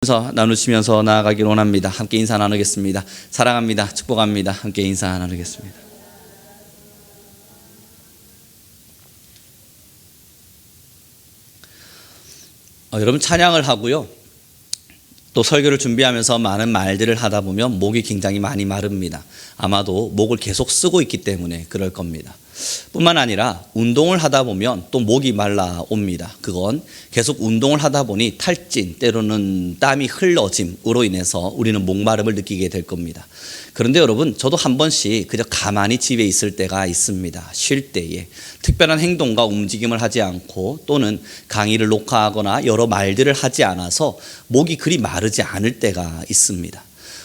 나누시면서 나아가기를 원합니다. 함께 인사 나누겠습니다. 사랑합니다. 축복합니다. 함께 인사 나누겠습니다. 여러분 찬양을 하고요. 또 설교를 준비하면서 많은 말들을 하다 보면 목이 굉장히 많이 마릅니다. 아마도 목을 계속 쓰고 있기 때문에 그럴 겁니다. 뿐만 아니라 운동을 하다 보면 또 목이 말라옵니다. 그건 계속 운동을 하다 보니 탈진, 때로는 땀이 흘러짐으로 인해서 우리는 목마름을 느끼게 될 겁니다. 그런데 여러분, 저도 한 번씩 그저 가만히 집에 있을 때가 있습니다. 쉴 때에 특별한 행동과 움직임을 하지 않고 또는 강의를 녹화하거나 여러 말들을 하지 않아서 목이 그리 마르지 않을 때가 있습니다.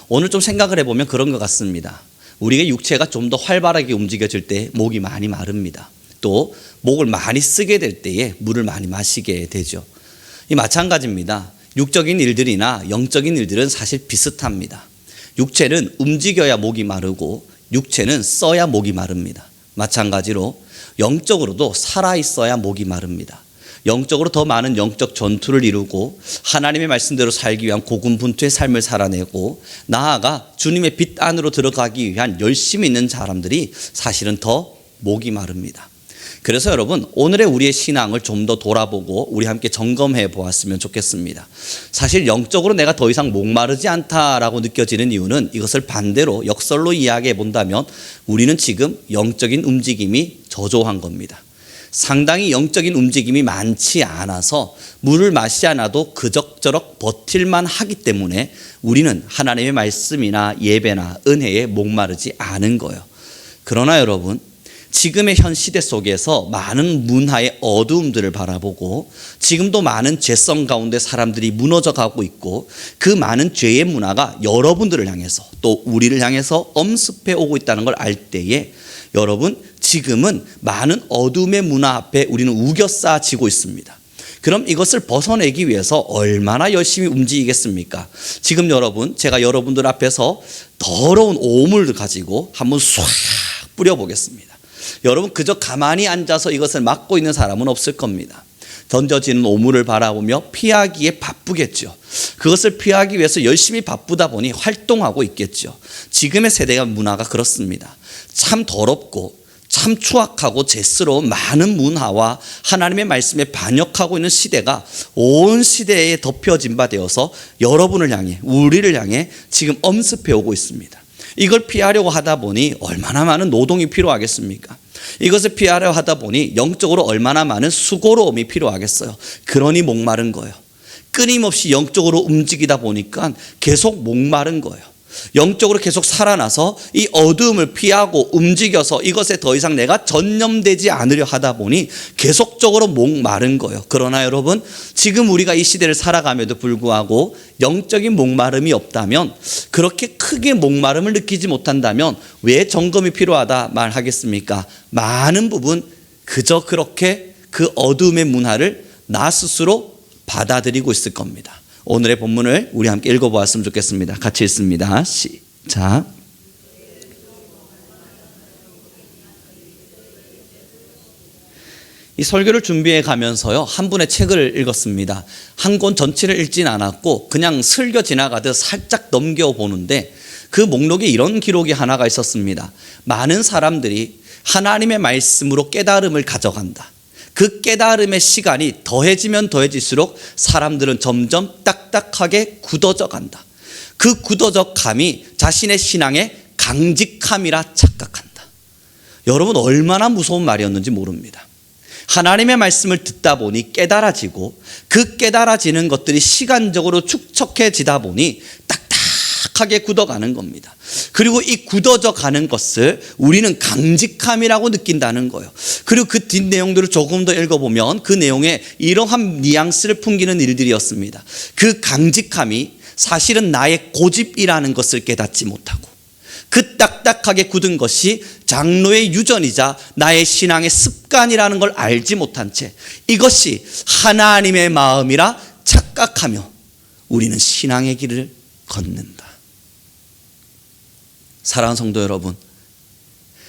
오늘 좀 생각을 해보면 그런 것 같습니다. 우리의 육체가 좀 더 활발하게 움직여질 때 목이 많이 마릅니다. 또 목을 많이 쓰게 될 때에 물을 많이 마시게 되죠. 이 마찬가지입니다. 육적인 일들이나 영적인 일들은 사실 비슷합니다. 육체는 움직여야 목이 마르고 육체는 써야 목이 마릅니다. 마찬가지로 영적으로도 살아있어야 목이 마릅니다. 영적으로 더 많은 영적 전투를 이루고 하나님의 말씀대로 살기 위한 고군분투의 삶을 살아내고 나아가 주님의 빛 안으로 들어가기 위한 열심히 있는 사람들이 사실은 더 목이 마릅니다. 그래서 여러분, 오늘의 우리의 신앙을 좀 더 돌아보고 우리 함께 점검해 보았으면 좋겠습니다. 사실 영적으로 내가 더 이상 목마르지 않다라고 느껴지는 이유는 이것을 반대로 역설로 이야기해 본다면 우리는 지금 영적인 움직임이 저조한 겁니다. 상당히 영적인 움직임이 많지 않아서 물을 마시지 않아도 그럭저럭 버틸만 하기 때문에 우리는 하나님의 말씀이나 예배나 은혜에 목마르지 않은 거예요. 그러나 여러분, 지금의 현 시대 속에서 많은 문화의 어두움들을 바라보고 지금도 많은 죄성 가운데 사람들이 무너져 가고 있고 그 많은 죄의 문화가 여러분들을 향해서 또 우리를 향해서 엄습해 오고 있다는 걸 알 때에 여러분, 지금은 많은 어둠의 문화 앞에 우리는 우겨싸지고 있습니다. 그럼 이것을 벗어내기 위해서 얼마나 열심히 움직이겠습니까? 지금 여러분, 제가 여러분들 앞에서 더러운 오물을 가지고 한번 싹 뿌려보겠습니다. 여러분, 그저 가만히 앉아서 이것을 막고 있는 사람은 없을 겁니다. 던져지는 오물을 바라보며 피하기에 바쁘겠죠. 그것을 피하기 위해서 열심히 바쁘다 보니 활동하고 있겠죠. 지금의 세대가 문화가 그렇습니다. 참 더럽고 참 추악하고 죄스러운 많은 문화와 하나님의 말씀에 반역하고 있는 시대가 온 시대에 덮여진 바 되어서 여러분을 향해, 우리를 향해 지금 엄습해 오고 있습니다. 이걸 피하려고 하다 보니 얼마나 많은 노동이 필요하겠습니까? 이것을 피하려 하다 보니 영적으로 얼마나 많은 수고로움이 필요하겠어요. 그러니 목마른 거예요. 끊임없이 영적으로 움직이다 보니까 계속 목마른 거예요. 영적으로 계속 살아나서 이 어두움을 피하고 움직여서 이것에 더 이상 내가 전념되지 않으려 하다 보니 계속적으로 목마른 거예요. 그러나 여러분, 지금 우리가 이 시대를 살아감에도 불구하고 영적인 목마름이 없다면, 그렇게 크게 목마름을 느끼지 못한다면 왜 점검이 필요하다 말하겠습니까? 많은 부분 그저 그렇게 그 어두움의 문화를 나 스스로 받아들이고 있을 겁니다. 오늘의 본문을 우리 함께 읽어보았으면 좋겠습니다. 같이 읽습니다. 시작. 이 설교를 준비해 가면서요, 한 분의 책을 읽었습니다. 한 권 전체를 읽진 않았고 그냥 슬겨 지나가듯 살짝 넘겨보는데 그 목록에 이런 기록이 하나가 있었습니다. 많은 사람들이 하나님의 말씀으로 깨달음을 가져간다. 그 깨달음의 시간이 더해지면 더해질수록 사람들은 점점 딱딱하게 굳어져 간다. 그 굳어져 감이 자신의 신앙의 강직함이라 착각한다. 여러분, 얼마나 무서운 말이었는지 모릅니다. 하나님의 말씀을 듣다 보니 깨달아지고 그 깨달아지는 것들이 시간적으로 축적해지다 보니 딱딱하게 굳어가는 겁니다. 그리고 이 굳어져 가는 것을 우리는 강직함이라고 느낀다는 거예요. 그리고 그 뒷내용들을 조금 더 읽어보면 그 내용에 이러한 뉘앙스를 풍기는 일들이었습니다. 그 강직함이 사실은 나의 고집이라는 것을 깨닫지 못하고 그 딱딱하게 굳은 것이 장로의 유전이자 나의 신앙의 습관이라는 걸 알지 못한 채 이것이 하나님의 마음이라 착각하며 우리는 신앙의 길을 걷는다. 사랑하는 성도 여러분,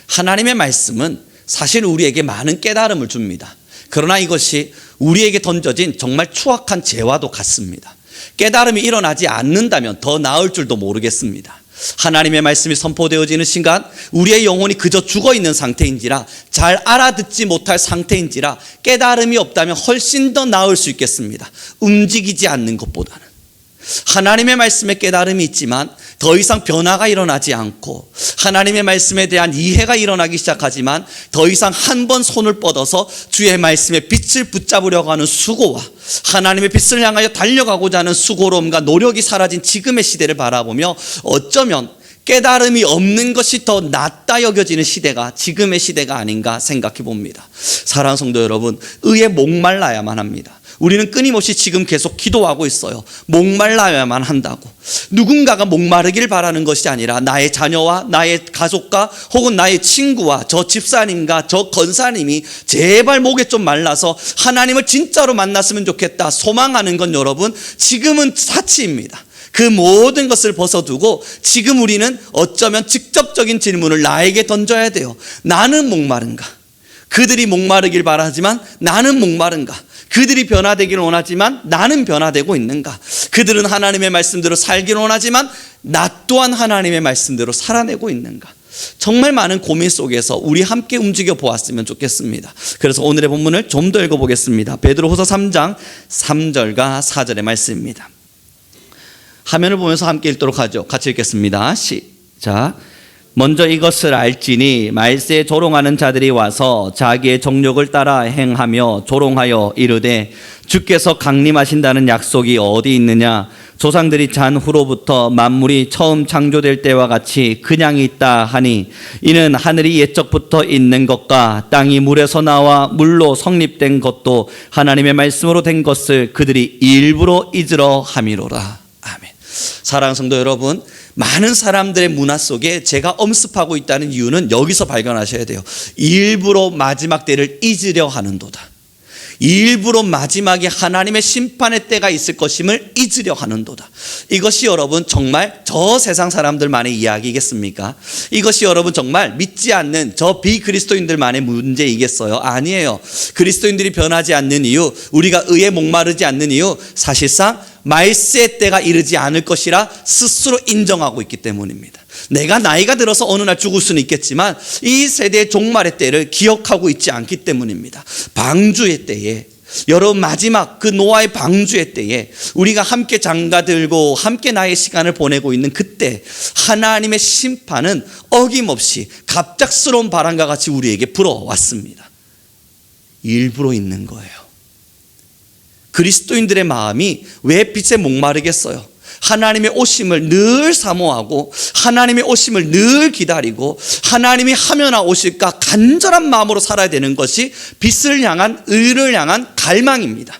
하나님의 말씀은 사실 우리에게 많은 깨달음을 줍니다. 그러나 이것이 우리에게 던져진 정말 추악한 죄와도 같습니다. 깨달음이 일어나지 않는다면 더 나을 줄도 모르겠습니다. 하나님의 말씀이 선포되어지는 순간 우리의 영혼이 그저 죽어있는 상태인지라, 잘 알아듣지 못할 상태인지라, 깨달음이 없다면 훨씬 더 나을 수 있겠습니다. 움직이지 않는 것보다는. 하나님의 말씀에 깨달음이 있지만 더 이상 변화가 일어나지 않고, 하나님의 말씀에 대한 이해가 일어나기 시작하지만 더 이상 한 번 손을 뻗어서 주의 말씀의 빛을 붙잡으려고 하는 수고와 하나님의 빛을 향하여 달려가고자 하는 수고로움과 노력이 사라진 지금의 시대를 바라보며 어쩌면 깨달음이 없는 것이 더 낫다 여겨지는 시대가 지금의 시대가 아닌가 생각해 봅니다. 사랑하는 성도 여러분, 의에 목말라야만 합니다. 우리는 끊임없이 지금 계속 기도하고 있어요. 목말라야만 한다고. 누군가가 목마르기를 바라는 것이 아니라 나의 자녀와 나의 가족과 혹은 나의 친구와 저 집사님과 저 권사님이 제발 목에 좀 말라서 하나님을 진짜로 만났으면 좋겠다 소망하는 건 여러분 지금은 사치입니다. 그 모든 것을 벗어두고 지금 우리는 어쩌면 직접적인 질문을 나에게 던져야 돼요. 나는 목마른가? 그들이 목마르길 바라지만 나는 목마른가? 그들이 변화되기를 원하지만 나는 변화되고 있는가? 그들은 하나님의 말씀대로 살기를 원하지만 나 또한 하나님의 말씀대로 살아내고 있는가? 정말 많은 고민 속에서 우리 함께 움직여 보았으면 좋겠습니다. 그래서 오늘의 본문을 좀 더 읽어보겠습니다. 베드로후서 3장 3절과 4절의 말씀입니다. 화면을 보면서 함께 읽도록 하죠. 같이 읽겠습니다. 시작. 먼저 이것을 알지니 말세에 조롱하는 자들이 와서 자기의 정욕을 따라 행하며 조롱하여 이르되 주께서 강림하신다는 약속이 어디 있느냐? 조상들이 잔 후로부터 만물이 처음 창조될 때와 같이 그냥 있다 하니 이는 하늘이 옛적부터 있는 것과 땅이 물에서 나와 물로 성립된 것도 하나님의 말씀으로 된 것을 그들이 일부러 잊으려 함이로라. 아멘. 사랑하는 성도 여러분, 많은 사람들의 문화 속에 제가 엄습하고 있다는 이유는 여기서 발견하셔야 돼요. 일부러 마지막 때를 잊으려 하는도다. 일부러 마지막에 하나님의 심판의 때가 있을 것임을 잊으려 하는도다. 이것이 여러분 정말 저 세상 사람들만의 이야기겠습니까? 이것이 여러분 정말 믿지 않는 저 비그리스도인들만의 문제이겠어요? 아니에요. 그리스도인들이 변하지 않는 이유, 우리가 의에 목마르지 않는 이유, 사실상 말세의 때가 이르지 않을 것이라 스스로 인정하고 있기 때문입니다. 내가 나이가 들어서 어느 날 죽을 수는 있겠지만 이 세대의 종말의 때를 기억하고 있지 않기 때문입니다. 방주의 때에, 여러분 마지막 그 노아의 방주의 때에 우리가 함께 장가들고 함께 나의 시간을 보내고 있는 그때 하나님의 심판은 어김없이 갑작스러운 바람과 같이 우리에게 불어왔습니다. 일부러 있는 거예요. 그리스도인들의 마음이 왜 빛에 목마르겠어요? 하나님의 오심을 늘 사모하고 하나님의 오심을 늘 기다리고 하나님이 하면아 오실까 간절한 마음으로 살아야 되는 것이 빛을 향한, 의를 향한 갈망입니다.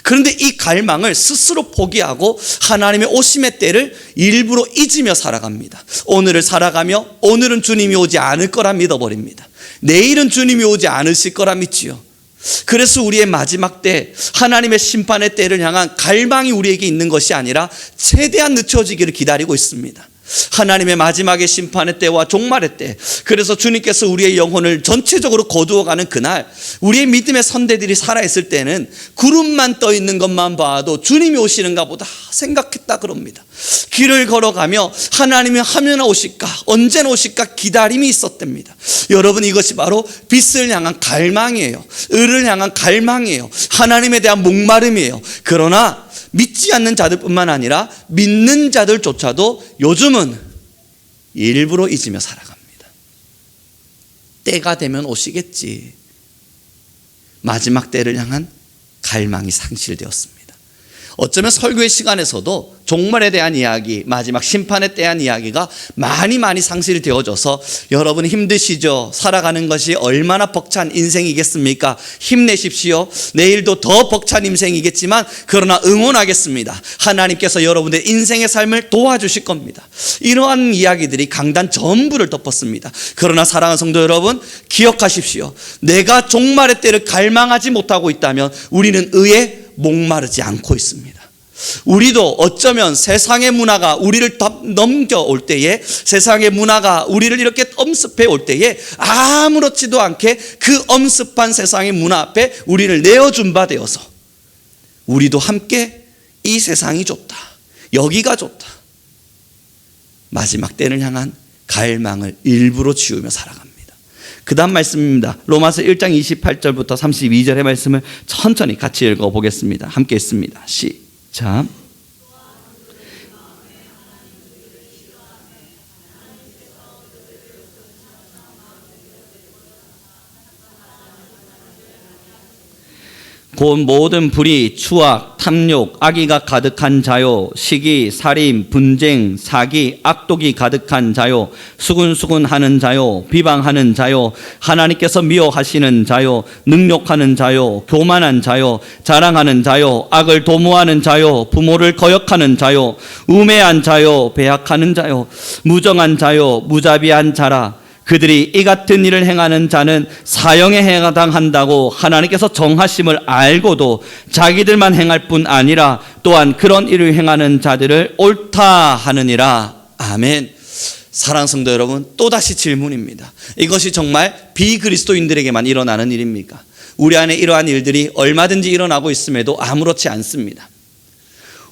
그런데 이 갈망을 스스로 포기하고 하나님의 오심의 때를 일부러 잊으며 살아갑니다. 오늘을 살아가며 오늘은 주님이 오지 않을 거라 믿어버립니다. 내일은 주님이 오지 않으실 거라 믿지요. 그래서 우리의 마지막 때, 하나님의 심판의 때를 향한 갈망이 우리에게 있는 것이 아니라 최대한 늦춰지기를 기다리고 있습니다. 하나님의 마지막의 심판의 때와 종말의 때, 그래서 주님께서 우리의 영혼을 전체적으로 거두어가는 그날, 우리의 믿음의 선대들이 살아있을 때는 구름만 떠 있는 것만 봐도 주님이 오시는가 보다 생각했다 그럽니다. 길을 걸어가며 하나님이 하면 오실까, 언제나 오실까 기다림이 있었답니다. 여러분, 이것이 바로 빛을 향한 갈망이에요. 의를 향한 갈망이에요. 하나님에 대한 목마름이에요. 그러나 믿지 않는 자들뿐만 아니라 믿는 자들조차도 요즘은 일부러 잊으며 살아갑니다. 때가 되면 오시겠지. 마지막 때를 향한 갈망이 상실되었습니다. 어쩌면 설교의 시간에서도 종말에 대한 이야기, 마지막 심판에 대한 이야기가 많이 상실되어져서 여러분 힘드시죠? 살아가는 것이 얼마나 벅찬 인생이겠습니까? 힘내십시오. 내일도 더 벅찬 인생이겠지만 그러나 응원하겠습니다. 하나님께서 여러분의 인생의 삶을 도와주실 겁니다. 이러한 이야기들이 강단 전부를 덮었습니다. 그러나 사랑하는 성도 여러분, 기억하십시오. 내가 종말의 때를 갈망하지 못하고 있다면 우리는 의에 목마르지 않고 있습니다. 우리도 어쩌면 세상의 문화가 우리를 넘겨올 때에, 세상의 문화가 우리를 이렇게 엄습해 올 때에 아무렇지도 않게 그 엄습한 세상의 문화 앞에 우리를 내어준 바 되어서 우리도 함께 이 세상이 좋다, 여기가 좋다, 마지막 때를 향한 갈망을 일부러 지우며 살아갑니다. 그 다음 말씀입니다. 로마서 1장 28절부터 32절의 말씀을 천천히 같이 읽어보겠습니다. 함께 읽습니다. 시작. 곧 모든 불의, 추악, 탐욕, 악의가 가득한 자요, 시기, 살인, 분쟁, 사기, 악독이 가득한 자요, 수군수군하는 자요, 비방하는 자요, 하나님께서 미워하시는 자요, 능욕하는 자요, 교만한 자요, 자랑하는 자요, 악을 도모하는 자요, 부모를 거역하는 자요, 우매한 자요, 배약하는 자요, 무정한 자요, 무자비한 자라. 그들이 이 같은 일을 행하는 자는 사형에 해당한다고 하나님께서 정하심을 알고도 자기들만 행할 뿐 아니라 또한 그런 일을 행하는 자들을 옳다 하느니라. 아멘. 사랑하는 성도 여러분, 또다시 질문입니다. 이것이 정말 비그리스도인들에게만 일어나는 일입니까? 우리 안에 이러한 일들이 얼마든지 일어나고 있음에도 아무렇지 않습니다.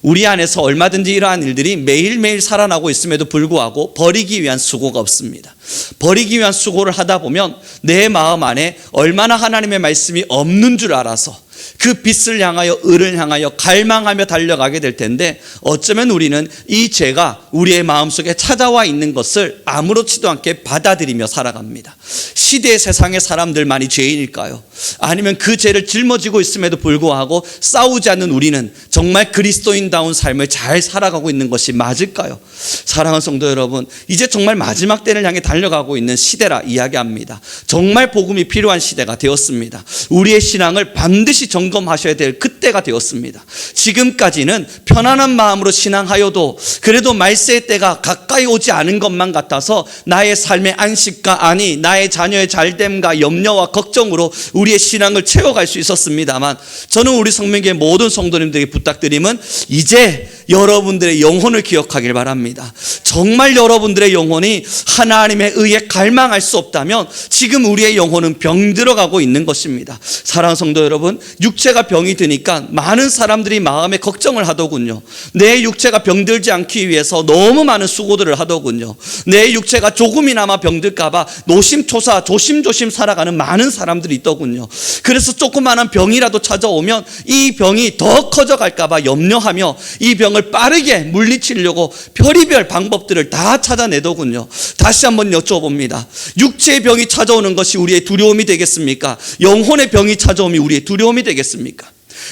우리 안에서 얼마든지 이러한 일들이 매일매일 살아나고 있음에도 불구하고 버리기 위한 수고가 없습니다. 버리기 위한 수고를 하다 보면 내 마음 안에 얼마나 하나님의 말씀이 없는 줄 알아서 그 빛을 향하여, 을을 향하여 갈망하며 달려가게 될 텐데, 어쩌면 우리는 이 죄가 우리의 마음속에 찾아와 있는 것을 아무렇지도 않게 받아들이며 살아갑니다. 시대의 세상의 사람들만이 죄인일까요? 아니면 그 죄를 짊어지고 있음에도 불구하고 싸우지 않는 우리는 정말 그리스도인다운 삶을 잘 살아가고 있는 것이 맞을까요? 사랑하는 성도 여러분, 이제 정말 마지막 때를 향해 달려가고 있는 시대라 이야기합니다. 정말 복음이 필요한 시대가 되었습니다. 우리의 신앙을 반드시 점검하셔야 될 그때가 되었습니다. 지금까지는 편안한 마음으로 신앙하여도 그래도 말세의 때가 가까이 오지 않은 것만 같아서 나의 삶의 안식과, 아니 나의 자녀의 잘됨과 염려와 걱정으로 우리의 신앙을 채워갈 수 있었습니다만, 저는 우리 성명교회 모든 성도님들에게 부탁드림은 이제 여러분들의 영혼을 기억하길 바랍니다. 정말 여러분들의 영혼이 하나님의 의에 갈망할 수 없다면 지금 우리의 영혼은 병들어가고 있는 것입니다. 사랑하는 성도 여러분, 육체가 병이 드니까 많은 사람들이 마음에 걱정을 하더군요. 내 육체가 병들지 않기 위해서 너무 많은 수고들을 하더군요. 내 육체가 조금이나마 병들까 봐 노심초사 조심조심 살아가는 많은 사람들이 있더군요. 그래서 조그마한 병이라도 찾아오면 이 병이 더 커져갈까 봐 염려하며 이 병을 빠르게 물리치려고 별의별 방법들을 다 찾아내더군요. 다시 한번 여쭤봅니다. 육체의 병이 찾아오는 것이 우리의 두려움이 되겠습니까? 영혼의 병이 찾아오면 우리의 두려움이 되겠습니까?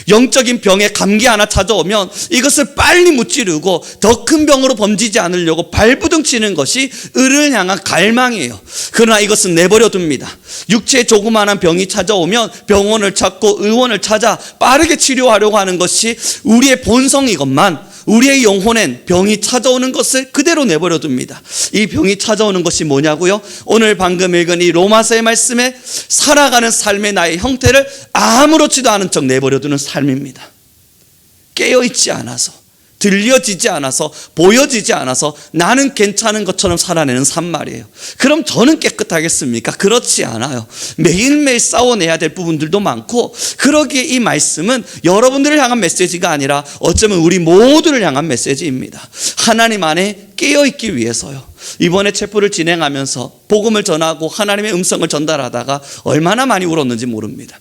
영적인 병에 감기 하나 찾아오면 이것을 빨리 무찌르고 더 큰 병으로 번지지 않으려고 발부둥 치는 것이 을을 향한 갈망이에요. 그러나 이것은 내버려 둡니다. 육체에 조그마한 병이 찾아오면 병원을 찾고 의원을 찾아 빠르게 치료하려고 하는 것이 우리의 본성이건만, 우리의 영혼엔 병이 찾아오는 것을 그대로 내버려 둡니다. 이 병이 찾아오는 것이 뭐냐고요? 오늘 방금 읽은 이 로마서의 말씀에 살아가는 삶의 나의 형태를 아무렇지도 않은 척 내버려 두는 삶입니다. 깨어있지 않아서, 들려지지 않아서, 보여지지 않아서 나는 괜찮은 것처럼 살아내는 삶 말이에요. 그럼 저는 깨끗하겠습니까? 그렇지 않아요. 매일매일 싸워내야 될 부분들도 많고, 그러기에 이 말씀은 여러분들을 향한 메시지가 아니라 어쩌면 우리 모두를 향한 메시지입니다. 하나님 안에 깨어있기 위해서요. 이번에 체포를 진행하면서 복음을 전하고 하나님의 음성을 전달하다가 얼마나 많이 울었는지 모릅니다.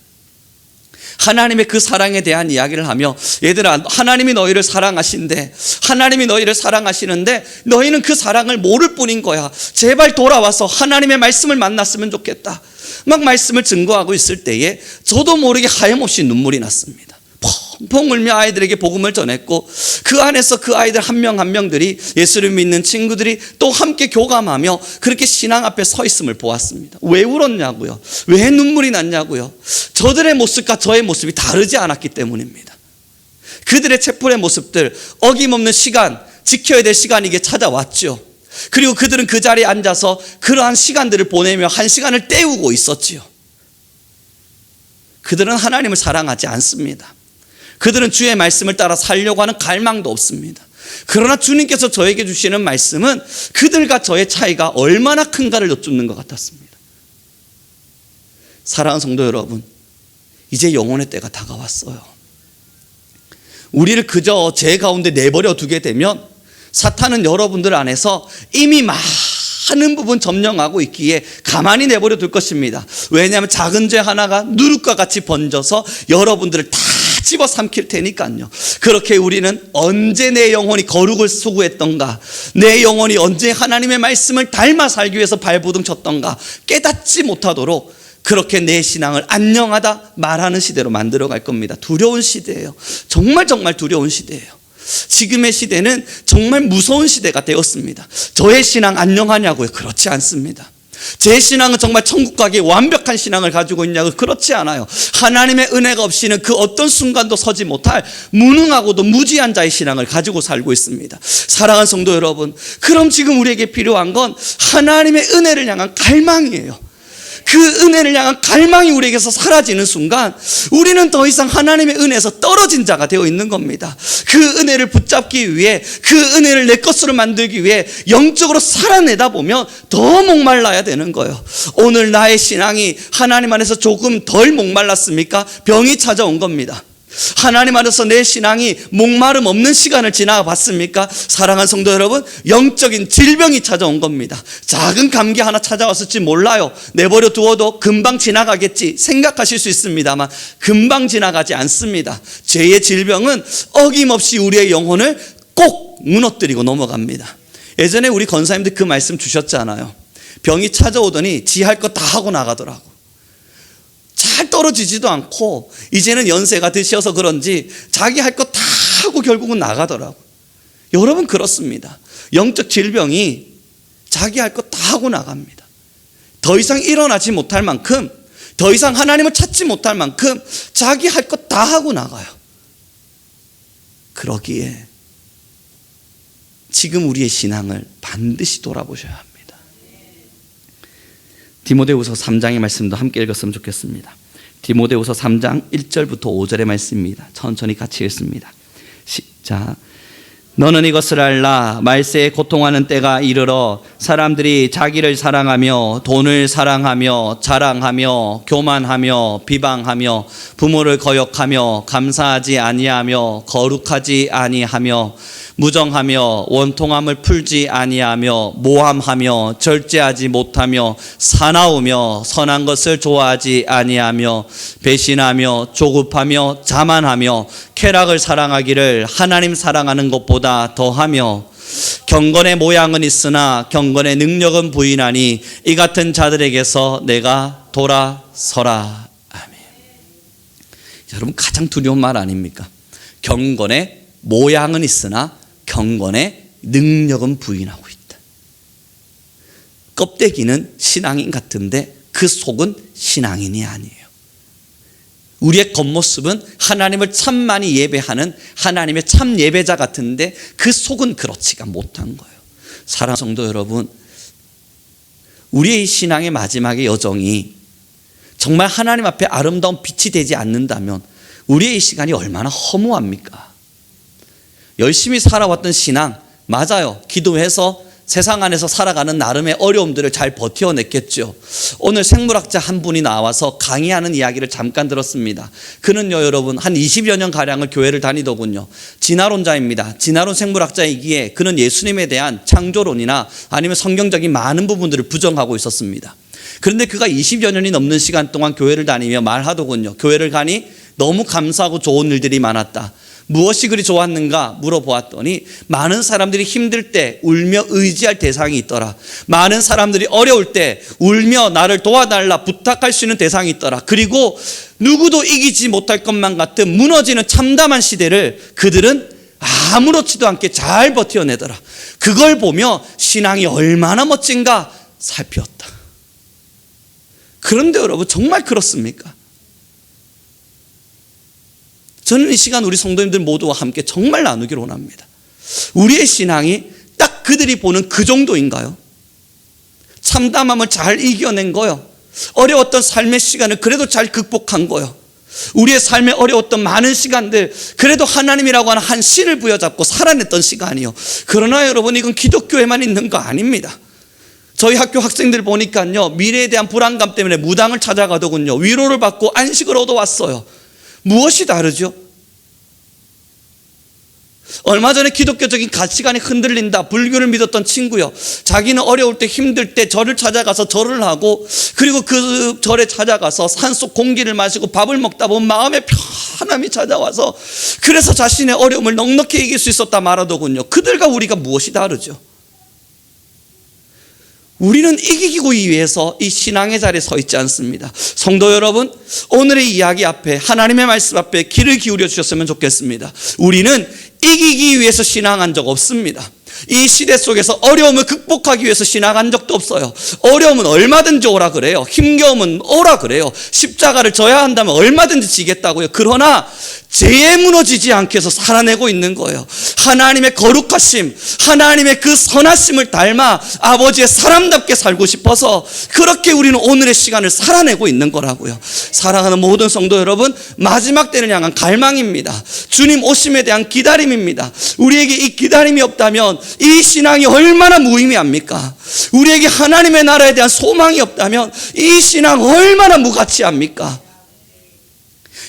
하나님의 그 사랑에 대한 이야기를 하며, 얘들아, 하나님이 너희를 사랑하신데, 하나님이 너희를 사랑하시는데 너희는 그 사랑을 모를 뿐인 거야. 제발 돌아와서 하나님의 말씀을 만났으면 좋겠다. 막 말씀을 증거하고 있을 때에 저도 모르게 하염없이 눈물이 났습니다. 펑펑 울며 아이들에게 복음을 전했고, 그 안에서 그 아이들 한 명 한 명들이, 예수를 믿는 친구들이 또 함께 교감하며 그렇게 신앙 앞에 서 있음을 보았습니다. 왜 울었냐고요? 왜 눈물이 났냐고요? 저들의 모습과 저의 모습이 다르지 않았기 때문입니다. 그들의 체포의 모습들, 어김없는 시간, 지켜야 될 시간이 이게 찾아왔죠. 그리고 그들은 그 자리에 앉아서 그러한 시간들을 보내며 한 시간을 때우고 있었지요. 그들은 하나님을 사랑하지 않습니다. 그들은 주의 말씀을 따라 살려고 하는 갈망도 없습니다. 그러나 주님께서 저에게 주시는 말씀은 그들과 저의 차이가 얼마나 큰가를 여쭙는 것 같았습니다. 사랑하는 성도 여러분, 이제 영혼의 때가 다가왔어요. 우리를 그저 죄 가운데 내버려 두게 되면 사탄은 여러분들 안에서 이미 많은 부분 점령하고 있기에 가만히 내버려 둘 것입니다. 왜냐하면 작은 죄 하나가 누룩과 같이 번져서 여러분들을 다 집어삼킬 테니까요. 그렇게 우리는 언제 내 영혼이 거룩을 수고했던가, 내 영혼이 언제 하나님의 말씀을 닮아 살기 위해서 발버둥 쳤던가 깨닫지 못하도록 그렇게 내 신앙을 안녕하다 말하는 시대로 만들어갈 겁니다. 두려운 시대예요. 정말 두려운 시대예요. 지금의 시대는 정말 무서운 시대가 되었습니다. 저의 신앙 안녕하냐고요? 그렇지 않습니다. 제 신앙은 정말 천국 가기에 완벽한 신앙을 가지고 있냐고? 그렇지 않아요. 하나님의 은혜가 없이는 그 어떤 순간도 서지 못할 무능하고도 무지한 자의 신앙을 가지고 살고 있습니다. 사랑하는 성도 여러분, 그럼 지금 우리에게 필요한 건 하나님의 은혜를 향한 갈망이에요. 그 은혜를 향한 갈망이 우리에게서 사라지는 순간 우리는 더 이상 하나님의 은혜에서 떨어진 자가 되어 있는 겁니다. 그 은혜를 붙잡기 위해, 그 은혜를 내 것으로 만들기 위해 영적으로 살아내다 보면 더 목말라야 되는 거예요. 오늘 나의 신앙이 하나님 안에서 조금 덜 목말랐습니까? 병이 찾아온 겁니다. 하나님 안에서 내 신앙이 목마름 없는 시간을 지나봤습니까? 사랑하는 성도 여러분, 영적인 질병이 찾아온 겁니다. 작은 감기 하나 찾아왔을지 몰라요. 내버려 두어도 금방 지나가겠지 생각하실 수 있습니다만 금방 지나가지 않습니다. 죄의 질병은 어김없이 우리의 영혼을 꼭 무너뜨리고 넘어갑니다. 예전에 우리 권사님들 그 말씀 주셨잖아요. 병이 찾아오더니 지 할 거 다 하고 나가더라고. 잘 떨어지지도 않고 이제는 연세가 드셔서 그런지 자기 할 거 다 하고 결국은 나가더라고. 여러분, 그렇습니다. 영적 질병이 자기 할 거 다 하고 나갑니다. 더 이상 일어나지 못할 만큼, 더 이상 하나님을 찾지 못할 만큼 자기 할 거 다 하고 나가요. 그러기에 지금 우리의 신앙을 반드시 돌아보셔야 합니다. 디모데후서 3장의 말씀도 함께 읽었으면 좋겠습니다. 디모데후서 3장 1절부터 5절의 말씀입니다. 천천히 같이 읽습니다. 시작. 너는 이것을 알라. 말세에 고통하는 때가 이르러 사람들이 자기를 사랑하며 돈을 사랑하며 자랑하며 교만하며 비방하며 부모를 거역하며 감사하지 아니하며 거룩하지 아니하며 무정하며 원통함을 풀지 아니하며 모함하며 절제하지 못하며 사나우며 선한 것을 좋아하지 아니하며 배신하며 조급하며 자만하며 쾌락을 사랑하기를 하나님 사랑하는 것보다 더하며 경건의 모양은 있으나 경건의 능력은 부인하니 이 같은 자들에게서 내가 돌아서라. 아멘. 여러분, 가장 두려운 말 아닙니까? 경건의 모양은 있으나 경건의 능력은 부인하고 있다. 껍데기는 신앙인 같은데 그 속은 신앙인이 아니에요. 우리의 겉모습은 하나님을 참 많이 예배하는 하나님의 참 예배자 같은데 그 속은 그렇지가 못한 거예요. 사랑하는 성도 여러분, 우리의 신앙의 마지막의 여정이 정말 하나님 앞에 아름다운 빛이 되지 않는다면 우리의 이 시간이 얼마나 허무합니까? 열심히 살아왔던 신앙, 맞아요. 기도해서 세상 안에서 살아가는 나름의 어려움들을 잘 버텨냈겠죠. 오늘 생물학자 한 분이 나와서 강의하는 이야기를 잠깐 들었습니다. 그는요, 여러분, 한 20여 년 가량을 교회를 다니더군요. 진화론자입니다. 진화론 생물학자이기에 그는 예수님에 대한 창조론이나 아니면 성경적인 많은 부분들을 부정하고 있었습니다. 그런데 그가 20여 년이 넘는 시간 동안 교회를 다니며 말하더군요. 교회를 가니 너무 감사하고 좋은 일들이 많았다. 무엇이 그리 좋았는가 물어보았더니 많은 사람들이 힘들 때 울며 의지할 대상이 있더라. 많은 사람들이 어려울 때 울며 나를 도와달라 부탁할 수 있는 대상이 있더라. 그리고 누구도 이기지 못할 것만 같은 무너지는 참담한 시대를 그들은 아무렇지도 않게 잘 버텨내더라. 그걸 보며 신앙이 얼마나 멋진가 살피었다. 그런데 여러분, 정말 그렇습니까? 저는 이 시간 우리 성도님들 모두와 함께 정말 나누기를 원합니다. 우리의 신앙이 딱 그들이 보는 그 정도인가요? 참담함을 잘 이겨낸 거요. 어려웠던 삶의 시간을 그래도 잘 극복한 거요. 우리의 삶에 어려웠던 많은 시간들 그래도 하나님이라고 하는 한 신을 부여잡고 살아냈던 시간이요. 그러나 여러분, 이건 기독교에만 있는 거 아닙니다. 저희 학교 학생들 보니까요, 미래에 대한 불안감 때문에 무당을 찾아가더군요. 위로를 받고 안식을 얻어왔어요. 무엇이 다르죠? 얼마 전에 기독교적인 가치관이 흔들린다, 불교를 믿었던 친구요, 자기는 어려울 때 힘들 때 절을 찾아가서 절을 하고, 그리고 그 절에 찾아가서 산속 공기를 마시고 밥을 먹다 보면 마음의 편함이 찾아와서 그래서 자신의 어려움을 넉넉히 이길 수 있었다 말하더군요. 그들과 우리가 무엇이 다르죠? 우리는 이기기 위해서 이 신앙의 자리에 서 있지 않습니다. 성도 여러분, 오늘의 이야기 앞에, 하나님의 말씀 앞에 귀를 기울여 주셨으면 좋겠습니다. 우리는 이기기 위해서 신앙한 적 없습니다. 이 시대 속에서 어려움을 극복하기 위해서 신앙한 적도 없어요. 어려움은 얼마든지 오라 그래요. 힘겨움은 오라 그래요. 십자가를 져야 한다면 얼마든지 지겠다고요. 그러나 죄에 무너지지 않게 해서 살아내고 있는 거예요. 하나님의 거룩하심, 하나님의 그 선하심을 닮아 아버지의 사람답게 살고 싶어서 그렇게 우리는 오늘의 시간을 살아내고 있는 거라고요. 사랑하는 모든 성도 여러분, 마지막 때를 향한 갈망입니다. 주님 오심에 대한 기다림입니다. 우리에게 이 기다림이 없다면 이 신앙이 얼마나 무의미합니까? 우리에게 하나님의 나라에 대한 소망이 없다면 이 신앙 얼마나 무가치합니까?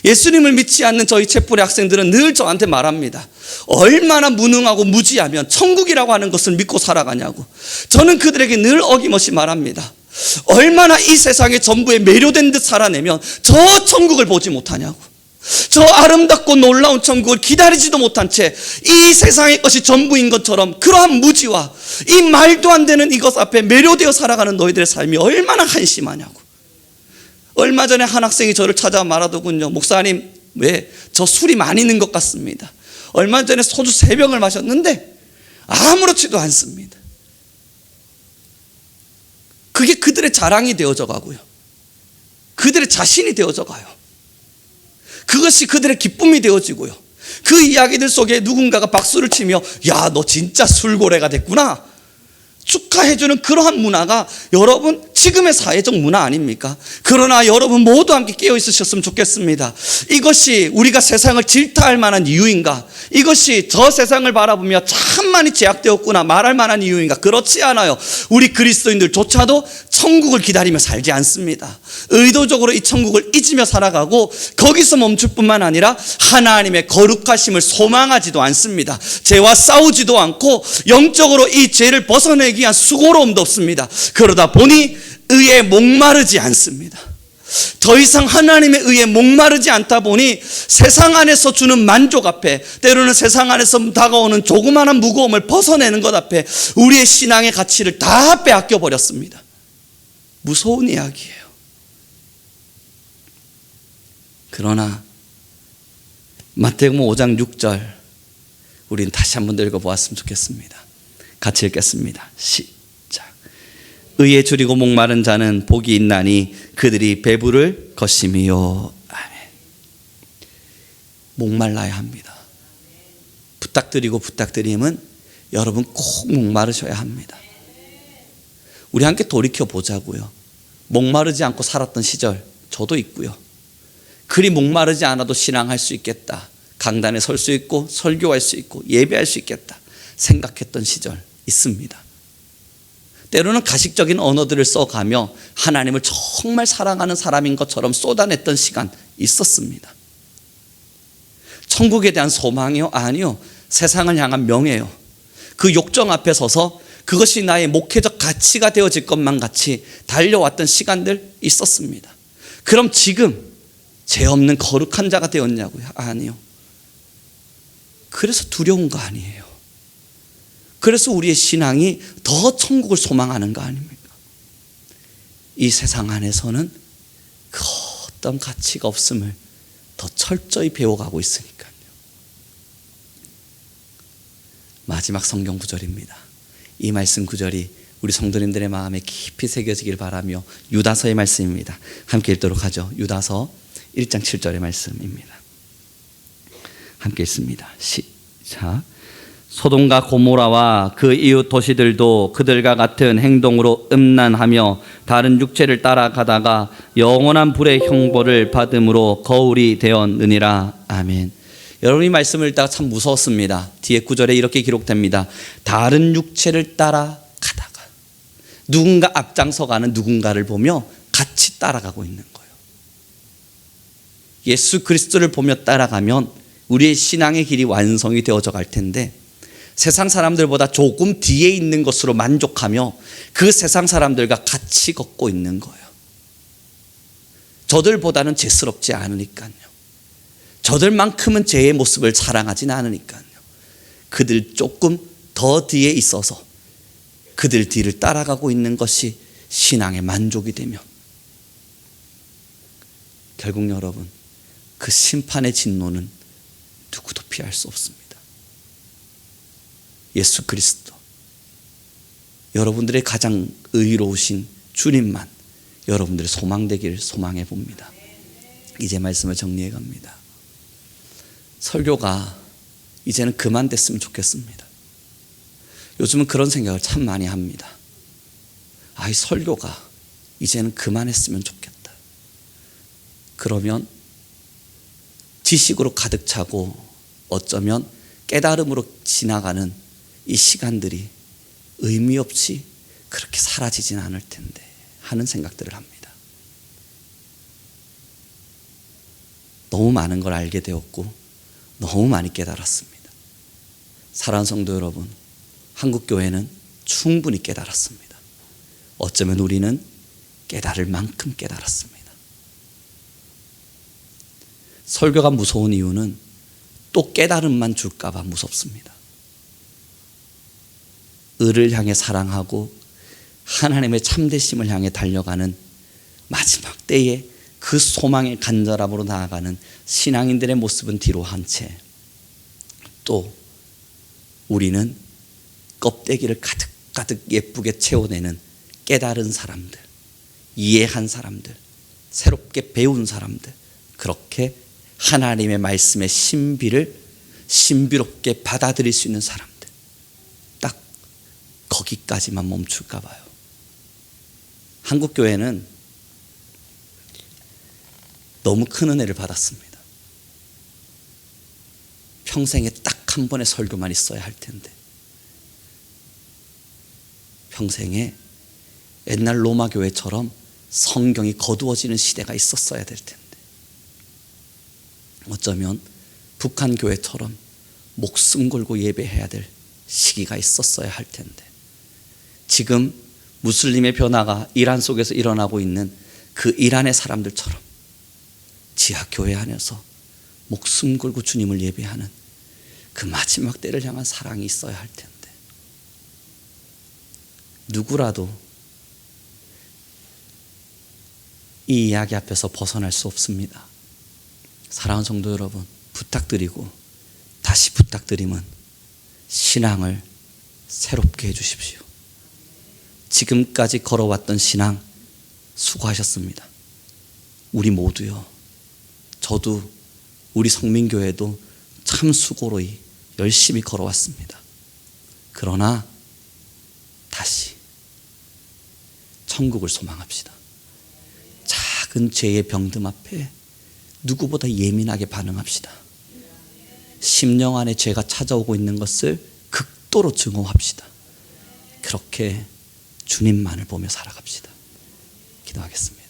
예수님을 믿지 않는 저희 채플의 학생들은 늘 저한테 말합니다. 얼마나 무능하고 무지하면 천국이라고 하는 것을 믿고 살아가냐고. 저는 그들에게 늘 어김없이 말합니다. 얼마나 이 세상의 전부에 매료된 듯 살아내면 저 천국을 보지 못하냐고. 저 아름답고 놀라운 천국을 기다리지도 못한 채 이 세상의 것이 전부인 것처럼 그러한 무지와 이 말도 안 되는 이것 앞에 매료되어 살아가는 너희들의 삶이 얼마나 한심하냐고. 얼마 전에 한 학생이 저를 찾아와 말하더군요. 목사님, 왜? 저 술이 많이 있는 것 같습니다. 얼마 전에 소주 3병을 마셨는데 아무렇지도 않습니다. 그게 그들의 자랑이 되어져 가고요. 그들의 자신이 되어져 가요. 그것이 그들의 기쁨이 되어지고요. 그 이야기들 속에 누군가가 박수를 치며 야, 너 진짜 술고래가 됐구나, 축하해주는 그러한 문화가 여러분 지금의 사회적 문화 아닙니까? 그러나 여러분 모두 함께 깨어 있으셨으면 좋겠습니다. 이것이 우리가 세상을 질타할 만한 이유인가? 이것이 저 세상을 바라보며 참 많이 제약되었구나 말할 만한 이유인가? 그렇지 않아요. 우리 그리스도인들조차도 천국을 기다리며 살지 않습니다. 의도적으로 이 천국을 잊으며 살아가고 거기서 멈출 뿐만 아니라 하나님의 거룩하심을 소망하지도 않습니다. 죄와 싸우지도 않고 영적으로 이 죄를 벗어내기 위한 수고로움도 없습니다. 그러다 보니 의에 목마르지 않습니다. 더 이상 하나님의 의에 목마르지 않다 보니 세상 안에서 주는 만족 앞에, 때로는 세상 안에서 다가오는 조그마한 무거움을 벗어내는 것 앞에 우리의 신앙의 가치를 다 빼앗겨 버렸습니다. 무서운 이야기예요. 그러나 마태복음 5장 6절 우리는 다시 한번 더 읽어보았으면 좋겠습니다. 같이 읽겠습니다. 시작. 의에 줄이고 목마른 자는 복이 있나니 그들이 배부를 것임이요. 아멘. 목말라야 합니다. 부탁드림은 여러분 꼭 목마르셔야 합니다. 우리 함께 돌이켜 보자고요. 목마르지 않고 살았던 시절 저도 있고요. 그리 목마르지 않아도 신앙할 수 있겠다, 강단에 설 수 있고 설교할 수 있고 예배할 수 있겠다 생각했던 시절 있습니다. 때로는 가식적인 언어들을 써가며 하나님을 정말 사랑하는 사람인 것처럼 쏟아냈던 시간 있었습니다. 천국에 대한 소망이요? 아니요. 세상을 향한 명예요. 그 욕정 앞에 서서 그것이 나의 목회적 가치가 되어질 것만 같이 달려왔던 시간들 있었습니다. 그럼 지금 죄 없는 거룩한 자가 되었냐고요? 아니요. 그래서 두려운 거 아니에요. 그래서 우리의 신앙이 더 천국을 소망하는 거 아닙니까? 이 세상 안에서는 그 어떤 가치가 없음을 더 철저히 배워가고 있으니까요. 마지막 성경 구절입니다. 이 말씀 구절이 우리 성도님들의 마음에 깊이 새겨지길 바라며 유다서의 말씀입니다. 함께 읽도록 하죠. 유다서 1장 7절의 말씀입니다. 함께 읽습니다. 시작. 소돔과 고모라와 그 이웃 도시들도 그들과 같은 행동으로 음란하며 다른 육체를 따라가다가 영원한 불의 형벌을 받음으로 거울이 되었느니라. 아멘. 여러분 이 말씀을 읽다가 참 무서웠습니다. 뒤에 구절에 이렇게 기록됩니다. 다른 육체를 따라가다가, 누군가 앞장서가는 누군가를 보며 같이 따라가고 있는 거예요. 예수 그리스도를 보며 따라가면 우리의 신앙의 길이 완성이 되어져 갈 텐데 세상 사람들보다 조금 뒤에 있는 것으로 만족하며 그 세상 사람들과 같이 걷고 있는 거예요. 저들보다는 죄스럽지 않으니까요. 저들만큼은 죄의 모습을 자랑하진 않으니까요. 그들 조금 더 뒤에 있어서 그들 뒤를 따라가고 있는 것이 신앙의 만족이 되면 결국 여러분, 그 심판의 진노는 누구도 피할 수 없습니다. 예수 그리스도, 여러분들의 가장 의로우신 주님만 여러분들의 소망 되기를 소망해 봅니다. 이제 말씀을 정리해 갑니다. 설교가 이제는 그만 됐으면 좋겠습니다. 요즘은 그런 생각을 참 많이 합니다. 이 설교가 이제는 그만했으면 좋겠다. 그러면 지식으로 가득 차고 어쩌면 깨달음으로 지나가는 이 시간들이 의미 없이 그렇게 사라지진 않을 텐데 하는 생각들을 합니다. 너무 많은 걸 알게 되었고 너무 많이 깨달았습니다. 사랑하는 성도 여러분, 한국교회는 충분히 깨달았습니다. 어쩌면 우리는 깨달을 만큼 깨달았습니다. 설교가 무서운 이유는 또 깨달음만 줄까 봐 무섭습니다. 의를 향해 사랑하고 하나님의 참되심을 향해 달려가는 마지막 때에 그 소망의 간절함으로 나아가는 신앙인들의 모습은 뒤로 한 채 또 우리는 껍데기를 가득가득 예쁘게 채워내는 깨달은 사람들, 이해한 사람들, 새롭게 배운 사람들, 그렇게 하나님의 말씀의 신비를 신비롭게 받아들일 수 있는 사람들, 딱 거기까지만 멈출까 봐요. 한국교회는 너무 큰 은혜를 받았습니다. 평생에 딱 한 번의 설교만 있어야 할 텐데, 평생에 옛날 로마 교회처럼 성경이 거두어지는 시대가 있었어야 될 텐데, 어쩌면 북한 교회처럼 목숨 걸고 예배해야 될 시기가 있었어야 할 텐데, 지금 무슬림의 변화가 이란 속에서 일어나고 있는 그 이란의 사람들처럼 지하교회 안에서 목숨 걸고 주님을 예배하는 그 마지막 때를 향한 사랑이 있어야 할 텐데, 누구라도 이 이야기 앞에서 벗어날 수 없습니다. 사랑하는 성도 여러분, 부탁드리고 다시 부탁드림은 신앙을 새롭게 해주십시오. 지금까지 걸어왔던 신앙 수고하셨습니다. 우리 모두요. 저도 우리 성민교회도 참 수고로이 열심히 걸어왔습니다. 그러나 다시 천국을 소망합시다. 작은 죄의 병듦 앞에 누구보다 예민하게 반응합시다. 심령 안에 죄가 찾아오고 있는 것을 극도로 증오합시다. 그렇게 주님만을 보며 살아갑시다. 기도하겠습니다.